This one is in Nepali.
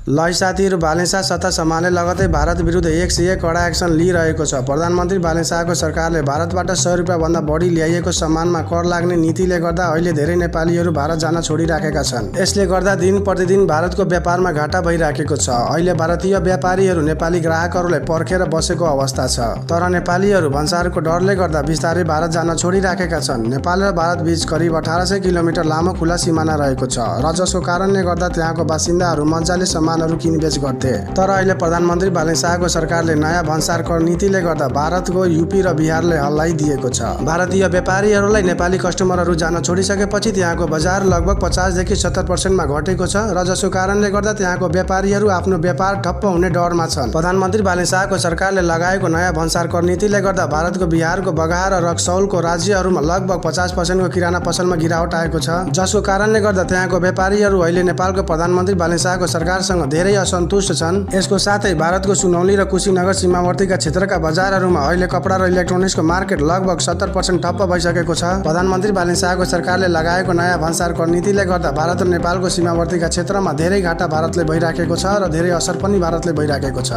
लै साथीहरू, भालेसा सत्ता सम्हाले लगतै भारत विरुद्ध 101 कडा एक्सन लिइरहेको छ। प्रधानमन्त्री भालेसाको सरकारले भारतबाट 100 रुपियाँभन्दा बढी ल्याइएको सामानमा कर लाग्ने नीतिले गर्दा अहिले धेरै नेपालीहरू भारत जान छोडिराखेका छन्। यसले गर्दा दिन प्रतिदिन भारतको व्यापारमा घाटा भइराखेको छ। अहिले भारतीय व्यापारीहरू नेपाली ग्राहकहरूलाई पर्खेर बसेको अवस्था छ। तर नेपालीहरू भन्सारको डरले गर्दा बिस्तारै भारत जान छोडिराखेका छन्। नेपाल र भारत बीच करिब 1800 किलोमिटर लामो खुला सिमाना रहेको छ र जसको कारणले गर्दा त्यहाँको बासिन्दाहरू मजाले सामानहरू किनबेच गर्थे। तर अहिले प्रधानमन्त्री भालेसाको सरकारले नयाँ भन्सार कर नीतिले गर्दा भारतको यूपी र बिहारले हल्लाइदिएको छ। भारतीय व्यापारीहरूलाई नेपाली कस्टमरहरू जान छोडिसकेपछि त्यहाँको बजार लगभग 50 देखि 70% मा घटेको छ र जसको कारणले गर्दा त्यहाँको व्यापारीहरू आफ्नो व्यापार ठप्प हुने डरमा छन्। प्रधानमन्त्री भालेसाको सरकारले लगाएको नयाँ भन्सार कर नीतिले गर्दा भारतको बिहारको बगाहा र रक्सौलको राज्यहरूमा लगभग 50% को किराना पसलमा गिरावट आएको छ। जसको कारणले गर्दा त्यहाँको व्यापारीहरू अहिले नेपालको प्रधानमन्त्री भालेसाको सरकारसँग धेरै असन्तुष्ट छन्। यसको साथै भारतको सुनौली र कुशीनगर सीमावर्तीका क्षेत्रका बजारहरूमा अहिले कपडा र इलेक्ट्रोनिक्सको मार्केट लगभग 70% ठप्प भइसकेको छ। प्रधानमन्त्री भालेसाको सरकारले लगाएको नयाँ भन्सार कर नीतिले गर्दा भारत र नेपालको सीमावर्तीका क्षेत्रमा धेरै घाटा भारतले भइराखेको छ र धेरै असर पनि भारतले भइराखेको छ।